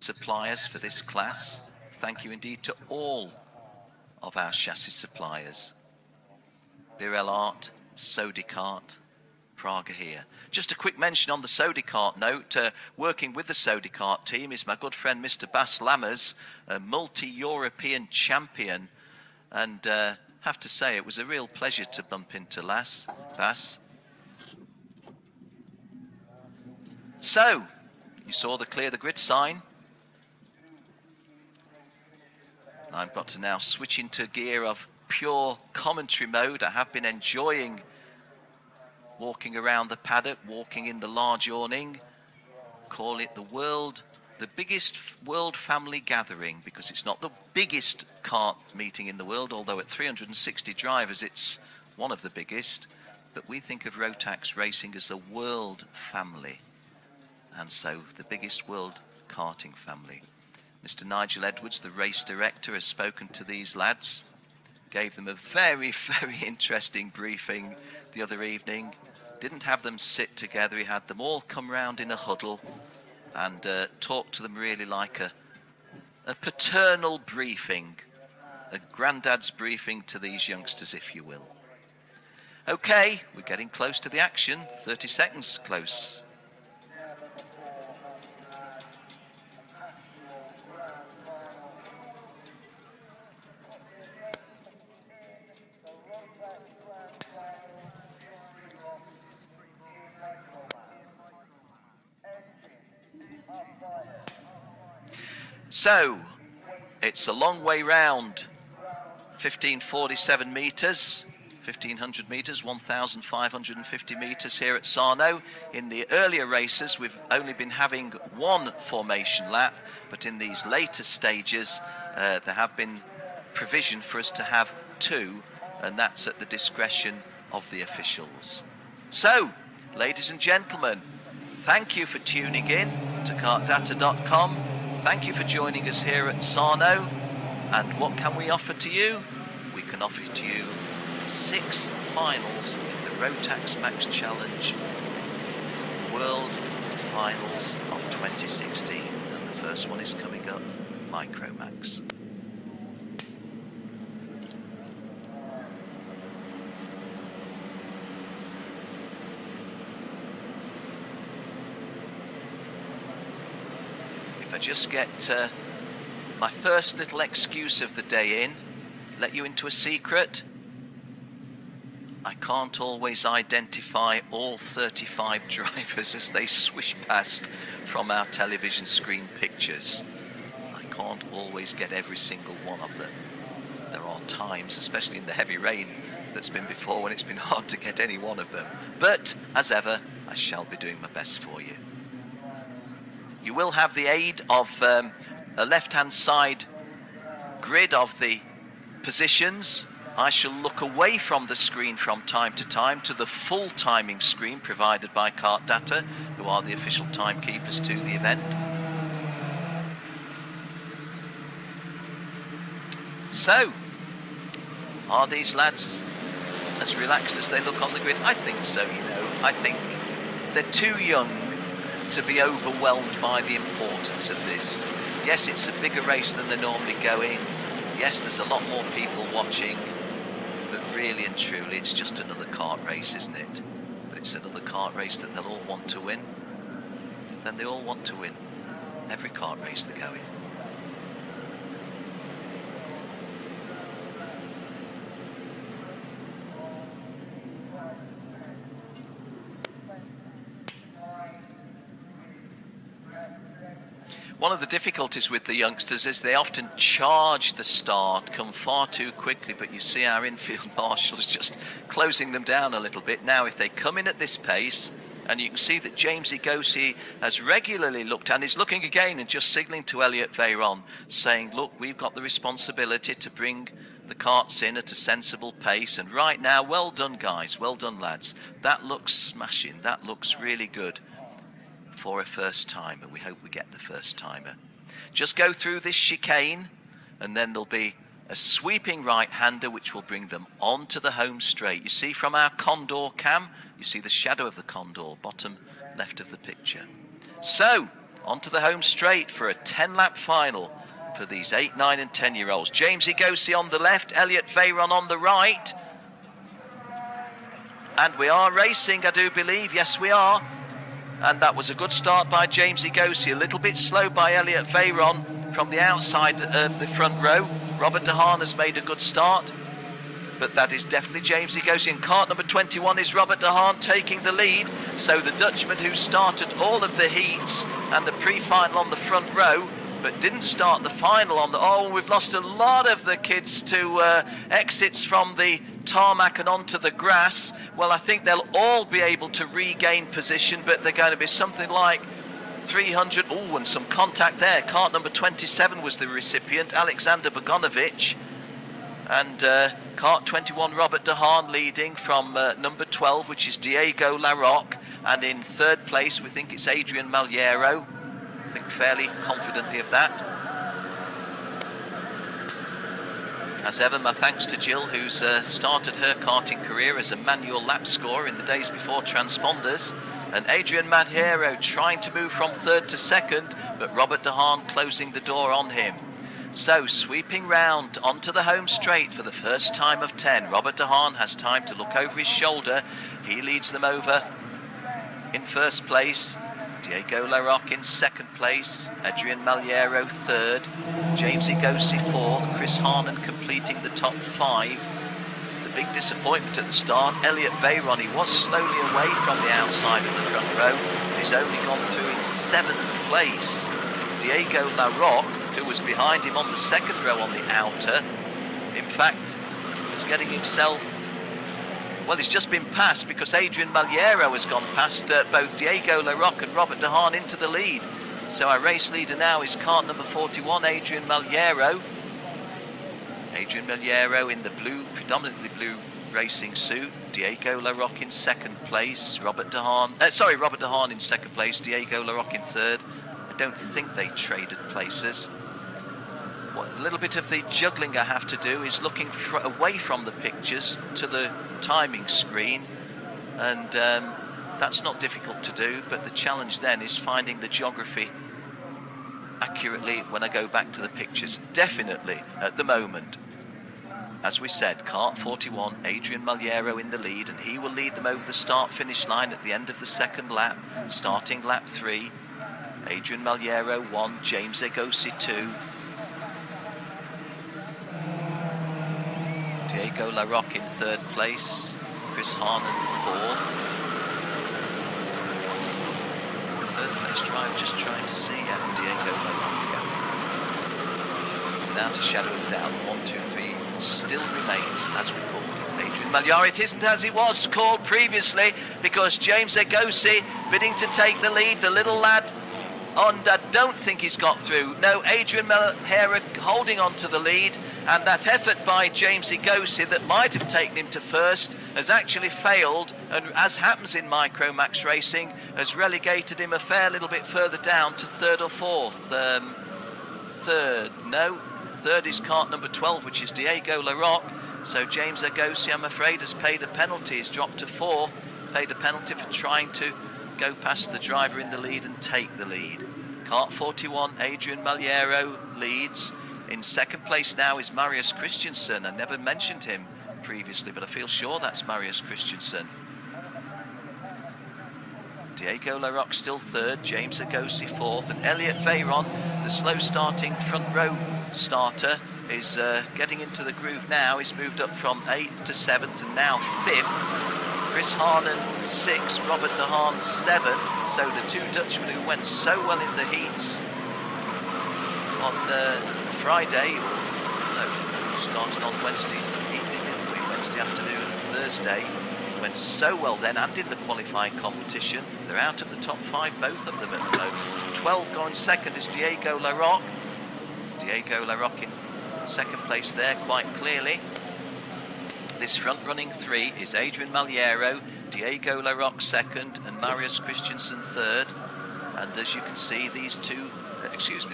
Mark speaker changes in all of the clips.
Speaker 1: suppliers for this class. Thank you indeed to all of our chassis suppliers. Birel Art, Sodicart, Praga here. Just a quick mention on the Sodicart note, working with the Sodicart team is my good friend Mr. Bas Lammers, a multi-European champion, and have to say it was a real pleasure to bump into Bas. So, you saw the clear the grid sign. I've got to now switch into gear of pure commentary mode. I have been enjoying walking around the paddock, walking in the large awning. Call it the biggest world family gathering, because it's not the biggest kart meeting in the world, although at 360 drivers it's one of the biggest. But we think of Rotax Racing as a world family, and so the biggest world karting family. Mr. Nigel Edwards, the race director, has spoken to these lads, gave them a very, very interesting briefing the other evening. Didn't have them sit together, he had them all come round in a huddle and talk to them really like a paternal briefing, a granddad's briefing to these youngsters, if you will. Okay, we're getting close to the action, 30 seconds close. So, it's a long way round, 1547 metres, 1500 metres, 1550 metres here at Sarno. In the earlier races, we've only been having one formation lap, but in these later stages, there have been provision for us to have two, and that's at the discretion of the officials. So, ladies and gentlemen, thank you for tuning in to kartdata.com. Thank you for joining us here at Sarno. And what can we offer to you? We can offer to you 6 finals in the Rotax Max Challenge World Finals of 2016. And the first one is coming up, Micromax. If I just get my first little excuse of the day in, let you into a secret. I can't always identify all 35 drivers as they swish past from our television screen pictures. I can't always get every single one of them. There are times, especially in the heavy rain that's been before, when it's been hard to get any one of them. But, as ever, I shall be doing my best for you. You will have the aid of a left-hand side grid of the positions. I shall look away from the screen from time to time to the full timing screen provided by Kart Data, who are the official timekeepers to the event. So, are these lads as relaxed as they look on the grid? I think so, you know. I think they're too young to be overwhelmed by the importance of this. Yes, it's a bigger race than they normally go in. Yes, there's a lot more people watching, but really and truly it's just another kart race, isn't it? But it's another kart race that they'll all want to win. Then they all want to win every kart race they go in. One of the difficulties with the youngsters is they often charge the start, come far too quickly, but you see our infield marshals just closing them down a little bit. Now, if they come in at this pace, and you can see that James Igosi has regularly looked, and is looking again and just signalling to Elliot Veyron, saying, look, we've got the responsibility to bring the karts in at a sensible pace, and right now, well done guys, well done lads. That looks smashing, that looks really good for a first timer. We hope we get the first timer. Just go through this chicane, and then there'll be a sweeping right-hander which will bring them onto the home straight. You see from our Condor cam, you see the shadow of the Condor, bottom left of the picture. So, onto the home straight for a 10-lap final for these 8, 9 and 10-year-olds. James Igosi on the left, Elliot Veyron on the right. And we are racing, I do believe. Yes, we are. And that was a good start by James Igosi. A little bit slow by Elliot Veyron from the outside of the front row. Robert De Haan has made a good start. But that is definitely James Igosi. In cart number 21 is Robert De Haan taking the lead. So the Dutchman who started all of the heats and the pre-final on the front row, but didn't start the final on the... Oh, we've lost a lot of the kids to exits from the tarmac and onto the grass. Well, I think they'll all be able to regain position, but they're going to be something like 300. Oh, and some contact there. Cart number 27 was the recipient, Alexander Bogonovic. And cart 21, Robert De Haan leading from number 12, which is Diego LaRoque. And in third place, we think it's Adrian Maliero. I think fairly confidently of that. As ever, my thanks to Jill, who's started her karting career as a manual lap scorer in the days before transponders. And Adrian Maliero trying to move from third to second, but Robert De Haan closing the door on him. So, sweeping round onto the home straight for the first time of 10. Robert De Haan has time to look over his shoulder. He leads them over in first place. Diego LaRoque in second place. Adrian Maliero third. James Igosi fourth. Chris Harnan completing the top 5. The big disappointment at the start, Elliot Veyron. He was slowly away from the outside of the front row. He's only gone through in 7th place. Diego LaRoque, who was behind him on the second row on the outer, in fact, is getting himself, well, he's just been passed because Adrian Maliero has gone past both Diego LaRoque and Robert De Haan into the lead. So our race leader now is cart number 41, Adrian Maliero. Adrian Maliero in the blue, predominantly blue racing suit. Diego LaRoque in second place. Robert De Haan in second place. Diego LaRoque in third. I don't think they traded places. A little bit of the juggling I have to do is looking away from the pictures to the timing screen, and that's not difficult to do, but the challenge then is finding the geography accurately when I go back to the pictures. Definitely at the moment, as we said, cart 41, Adrian Maliero in the lead, and he will lead them over the start-finish line at the end of the second lap, starting lap 3. Adrian Maliero 1, James Igosi 2. Diego LaRoque in third place, Chris Harnan fourth. Third place driver, just trying to see Diego LaRoque. Without a shadow of doubt, 1, 2, 3 still remains as we called it. Adrian Maliero, it isn't as it was called previously, because James Igosi bidding to take the lead, the little lad. And I don't think he's got through. No, Adrian Maliero holding on to the lead, and that effort by James Igosi that might have taken him to first has actually failed, and as happens in Micromax racing, has relegated him a fair little bit further down to third or fourth. Third is cart number 12, which is Diego LaRoque. So James Igosi, I'm afraid, has paid a penalty. He's dropped to fourth, paid a penalty for trying to go past the driver in the lead and take the lead. Cart 41, Adrian Maliero leads. In second place now is Marius Christensen. I never mentioned him previously, but I feel sure that's Marius Christensen. Diego LaRoque still third, James Igosi fourth, and Elliot Veyron, the slow starting front row starter, is getting into the groove now. He's moved up from 8th to 7th and now 5th. Chris Harnan 6th, Robert De Haan 7th. So the two Dutchmen who went so well in the heats on Friday, no, started on Wednesday evening, didn't we? Wednesday afternoon and Thursday. Went so well then, and in the qualifying competition. They're out of the top 5, both of them at the moment. 12 going second is Diego LaRoque. Diego LaRoque in second place there, quite clearly. This front-running 3 is Adrian Maliero, Diego LaRoque second, and Marius Christensen third. And as you can see, these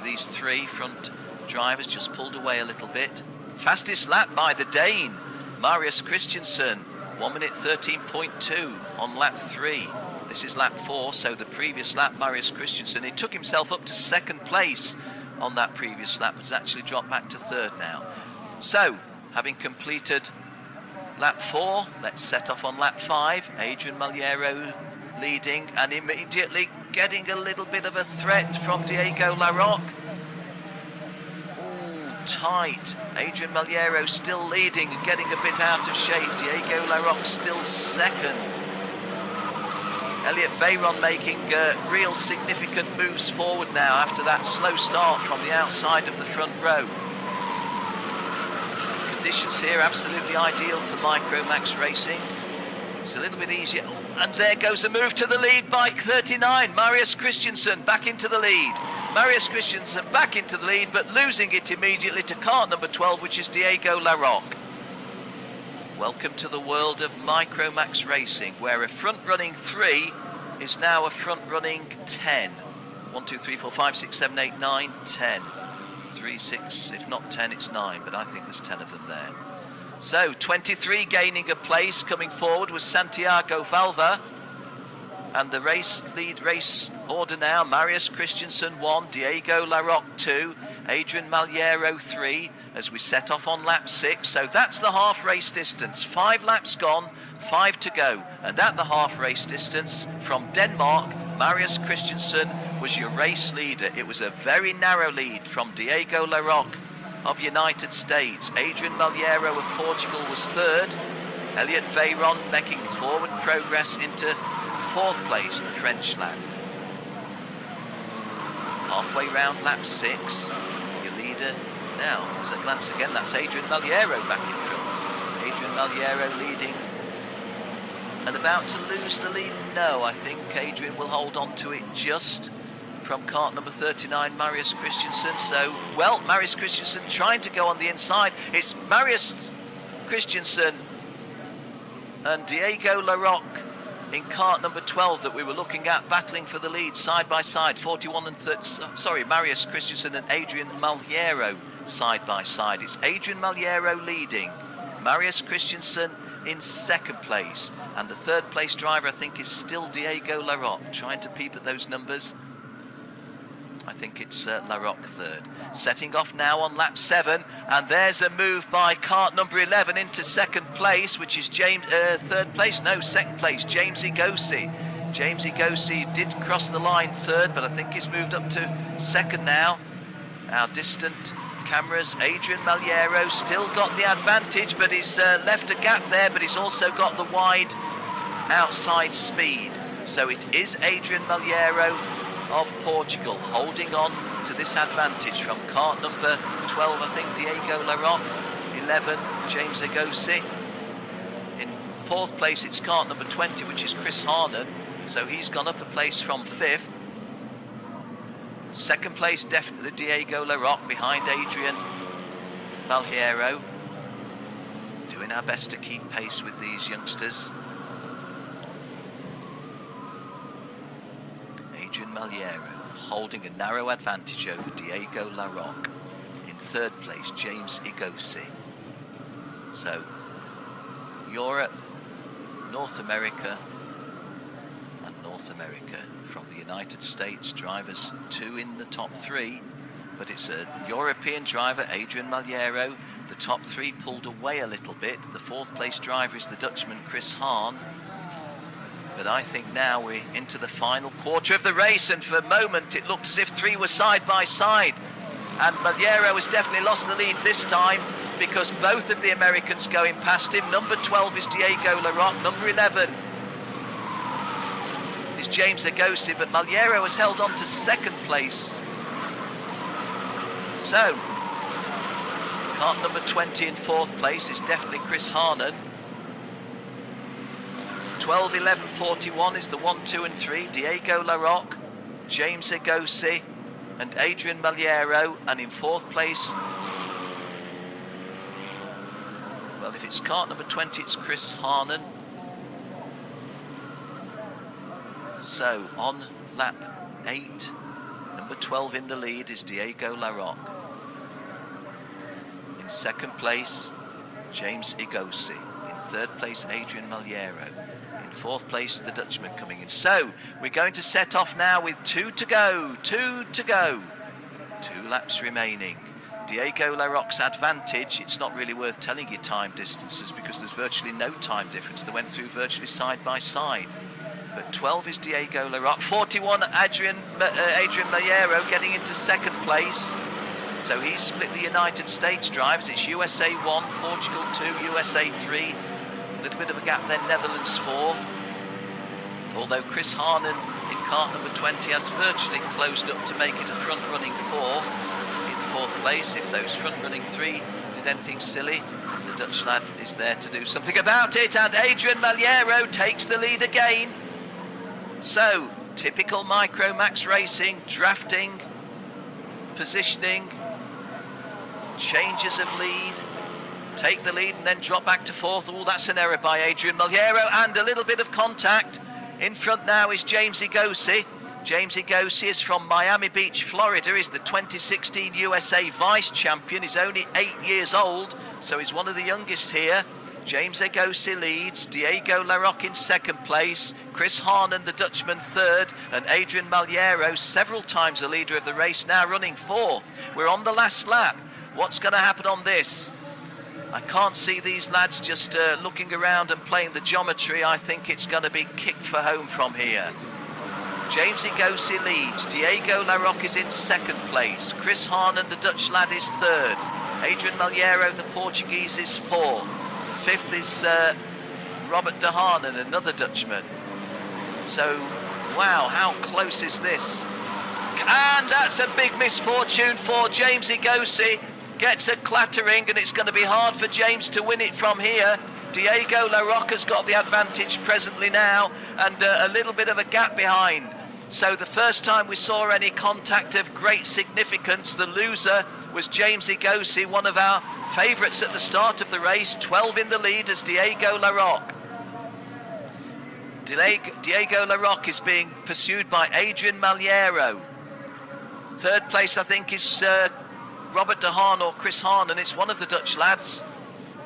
Speaker 1: these 3 front drivers just pulled away a little bit. Fastest lap by the Dane, Marius Christensen, 1 minute 13.2 on lap 3. This is lap 4, so the previous lap, Marius Christensen, he took himself up to second place on that previous lap, has actually dropped back to third now. So, having completed lap 4, let's set off on lap 5. Adrian Maliero leading and immediately getting a little bit of a threat from Diego LaRoque. Ooh, tight. Adrian Maliero still leading and getting a bit out of shape. Diego LaRoque still second. Elliot Veyron making real significant moves forward now after that slow start from the outside of the front row. Conditions here absolutely ideal for Micromax racing. It's a little bit easier. And there goes a move to the lead by 39. Marius Christensen back into the lead. Marius Christensen back into the lead, but losing it immediately to cart number 12, which is Diego LaRoque. Welcome to the world of Micromax racing, where a front-running 3 is now a front-running 10. 1, 2, 3, 4, 5, 6, 7, 8, 9, 10. 3, 6, if not 10, it's 9, but I think there's 10 of them there. So, 23 gaining a place, coming forward was Santiago Valva. And the lead race order now, Marius Christensen 1, Diego LaRoque 2, Adrian Maliero 3, as we set off on lap 6. So that's the half race distance. 5 laps gone, 5 to go. And at the half race distance from Denmark, Marius Christensen was your race leader. It was a very narrow lead from Diego LaRoque of United States. Adrian Maliero of Portugal was third. Elliot Veyron making forward progress into fourth place, the French lad. Halfway round lap 6, your leader now, as a glance again, that's Adrian Maliero back in front. Adrian Maliero leading and about to lose the lead. No, I think Adrian will hold on to it just from cart number 39, Marius Christensen. So, well, Marius Christensen trying to go on the inside. It's Marius Christensen and Diego LaRoque in cart number 12 that we were looking at, battling for the lead side by side. 41 and 30, sorry, Marius Christensen and Adrian Maliero side by side. It's Adrian Maliero leading, Marius Christensen in second place, and the third place driver I think is still Diego LaRoque. Trying to peep at those numbers. I think it's LaRoque third. Setting off now on lap 7, and there's a move by cart number 11 into second place, which is second place, James Igosi. James Igosi did cross the line third, but I think he's moved up to second now. Our distant cameras, Adrian Maliero still got the advantage, but he's left a gap there, but he's also got the wide outside speed. So it is Adrian Maliero of Portugal holding on to this advantage from cart number 12, I think Diego LaRoque, 11 James Igosi. In fourth place it's cart number 20, which is Chris Harnan, so he's gone up a place from 5th. Second place definitely Diego LaRoque behind Adrian Maliero. Doing our best to keep pace with these youngsters. Adrian Maliero holding a narrow advantage over Diego LaRoque. In third place, James Igosi. So, Europe, North America, and North America. From the United States, drivers 2 in the top 3, but it's a European driver, Adrian Maliero. The top 3 pulled away a little bit. The fourth place driver is the Dutchman, Chris Hahn. But I think now we're into the final quarter of the race, and for a moment it looked as if 3 were side by side. And Maliero has definitely lost the lead this time, because both of the Americans going past him. Number 12 is Diego LaRoque, number 11 is James Igosi, but Maliero has held on to second place. So, cart number 20 in fourth place is definitely Chris Harnan. 12, 11, 41 is the 1, 2 and 3, Diego LaRoque, James Igosi and Adrian Maliero, and in fourth place, well, if it's cart number 20 it's Chris Harnan. So on lap 8, number 12 in the lead is Diego LaRoque. In second place, James Igosi. In third place, Adrian Maliero. In In fourth place, the Dutchman coming in. So we're going to set off now with 2 to go. 2 to go. 2 laps remaining. Diego LaRoque's advantage, it's not really worth telling you time distances because there's virtually no time difference. They went through virtually side by side. But 12 is Diego LaRoque. 41, Adrian Malheiro getting into second place. So he's split the United States drivers. It's USA 1, Portugal 2, USA 3. A little bit of a gap then, Netherlands 4. Although Chris Harnan in kart number 20 has virtually closed up to make it a front-running 4. Fourth place. If those front-running 3 did anything silly, the Dutch lad is there to do something about it, and Adrian Malheiro takes the lead again. So, typical Micromax racing, drafting, positioning, changes of lead, take the lead and then drop back to fourth. Oh, that's an error by Adrian Malheiro, and a little bit of contact. In front now is James Igosi. James Igosi is from Miami Beach, Florida. He's the 2016 USA Vice Champion. He's only 8 years old, so he's one of the youngest here. James Igosi leads, Diego LaRoque in second place, Chris Harnan, the Dutchman, third, and Adrian Malheiro, several times the leader of the race, now running fourth. We're on the last lap. What's going to happen on this? I can't see these lads just looking around and playing the geometry. I think it's going to be kicked for home from here. James Igosi leads, Diego LaRoque is in second place, Chris Harnan, the Dutch lad, is third, Adrian Malheiro, the Portuguese, is fourth, fifth is Robert de Harnan, another Dutchman. So, wow, how close is this? And that's a big misfortune for James Igosi, gets a clattering, and it's going to be hard for James to win it from here. Diego LaRoque has got the advantage presently now, and a little bit of a gap behind. So the first time we saw any contact of great significance, the loser was James Igosi, one of our favourites at the start of the race, 12 in the lead as Diego LaRoque. Diego LaRoque is being pursued by Adrian Malheiro. Third place, I think, is Robert de Haan or Chris Harnan. It's one of the Dutch lads.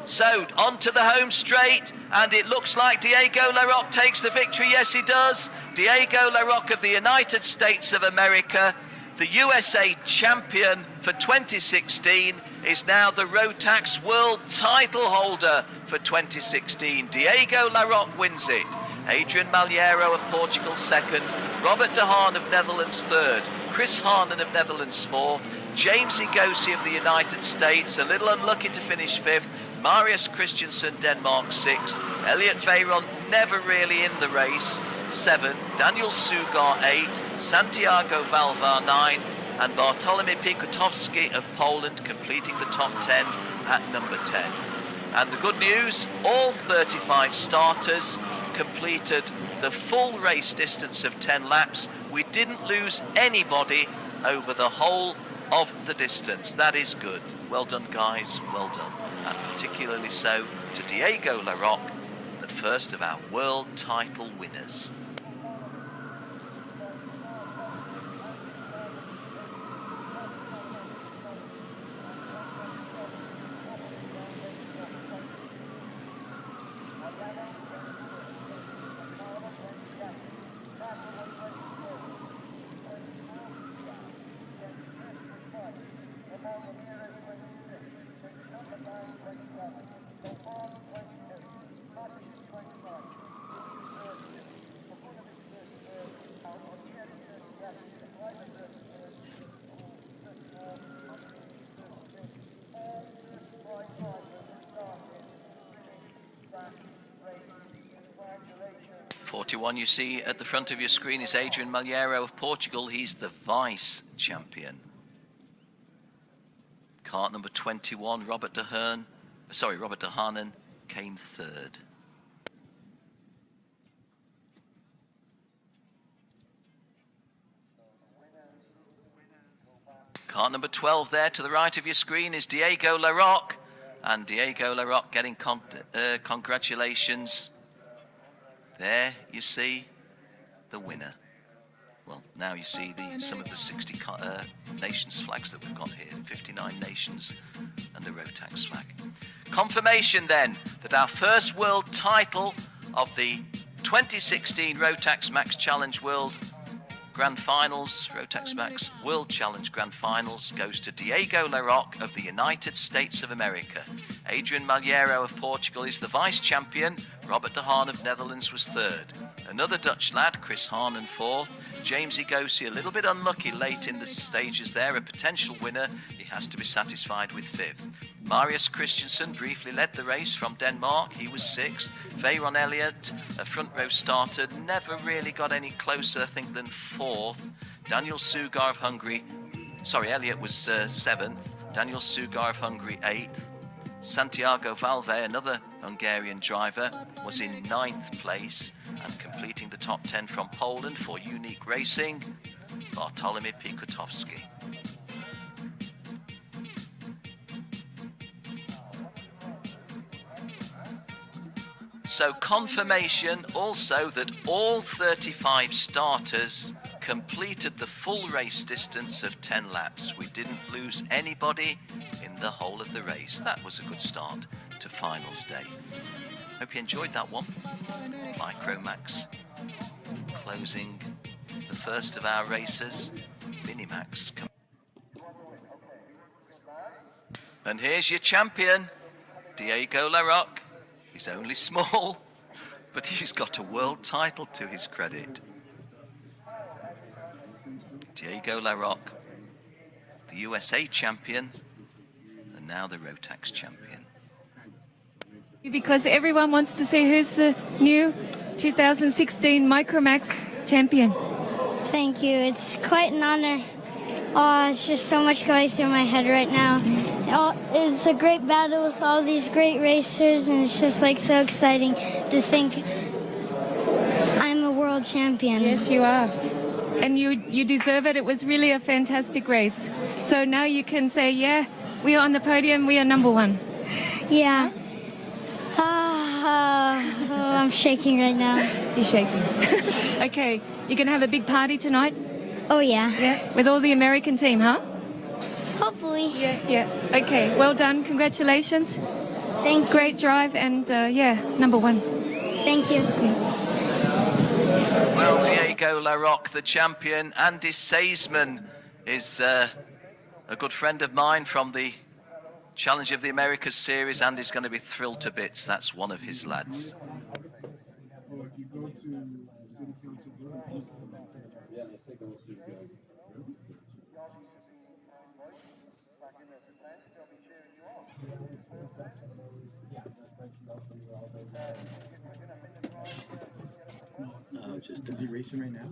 Speaker 1: So, onto the home straight, and it looks like Diego LaRoque takes the victory. Yes, he does. Diego LaRoque of the United States of America, the USA champion for 2016, is now the Rotax world title holder for 2016. Diego LaRoque wins it. Adrian Malheiro of Portugal second, Robert de Haan of Netherlands third, Chris Harnan of Netherlands fourth, James Igosi of the United States, a little unlucky to finish fifth, Marius Christensen, Denmark, 6th. Elliot Veyron, never really in the race, 7th. Daniel Sugar, 8th. Santiago Valvar, 9th. And Bartolomew Pikutowski of Poland completing the top 10 at number 10. And the good news, all 35 starters completed the full race distance of 10 laps. We didn't lose anybody over the whole of the distance. That is good. Well done, guys, well done. And particularly so to Diego LaRoque, the first of our world title winners. One you see at the front of your screen is Adrian Malheiro of Portugal. He's the vice champion. Kart number 21, Robert de Harnan came third. Kart number 12 there to the right of your screen is Diego LaRoque, and Diego LaRoque getting congratulations. There you see the winner. Well, now you see some of the 60 nations flags that we've got here, 59 nations and the Rotax flag. Confirmation then that our first world title of the 2016 Rotax Max Challenge World Grand Finals, Rotax Max World Challenge Grand Finals goes to Diego LaRoque of the United States of America. Adrian Malheiro of Portugal is the vice champion. Robert de Haan of Netherlands was third. Another Dutch lad, Chris Hahn, fourth. James Igosi, a little bit unlucky late in the stages there, a potential winner. He has to be satisfied with fifth. Marius Christensen briefly led the race from Denmark. He was sixth. Veyron Elliott, a front row starter, never really got any closer, I think, than fourth. Daniel Sugar of Hungary, Elliott was seventh. Daniel Sugar of Hungary, eighth. Santiago Valve, another Hungarian driver, was in ninth place, and completing the top 10 from Poland for Unique Racing, Bartolomy Pikutowski. So confirmation also that all 35 starters completed the full race distance of 10 laps. We didn't lose anybody in the whole of the race. That was a good start to finals day. Hope you enjoyed that one. Micromax closing the first of our races. Minimax. And here's your champion, Diego LaRoque. He's only small, but he's got a world title to his credit. Diego LaRoque, the USA champion, and now the Rotax champion.
Speaker 2: Because everyone wants to see who's the new 2016 Micromax champion.
Speaker 3: Thank you. It's quite an honor. Oh, it's just so much going through my head right now. It's a great battle with all these great racers, and it's just like so exciting to think I'm a world champion.
Speaker 2: Yes, you are. And you deserve it. It was really a fantastic race. So now you can say, yeah, we are on the podium, we are number one.
Speaker 3: Yeah. I'm shaking right now.
Speaker 2: You're shaking. Okay, you can have a big party tonight?
Speaker 3: Oh, yeah.
Speaker 2: Yeah, with all the American team, huh?
Speaker 3: Hopefully.
Speaker 2: Yeah. Okay, well done. Congratulations.
Speaker 3: Thank you.
Speaker 2: Great drive, and yeah, number one.
Speaker 3: Thank you.
Speaker 1: Well, Diego LaRoque, the champion. Andy Seisman is a good friend of mine from the Challenge of the Americas series. Andy's going to be thrilled to bits. That's one of his lads.
Speaker 4: Is he racing right now?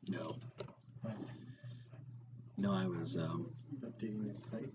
Speaker 5: No. No, I was
Speaker 4: updating his site.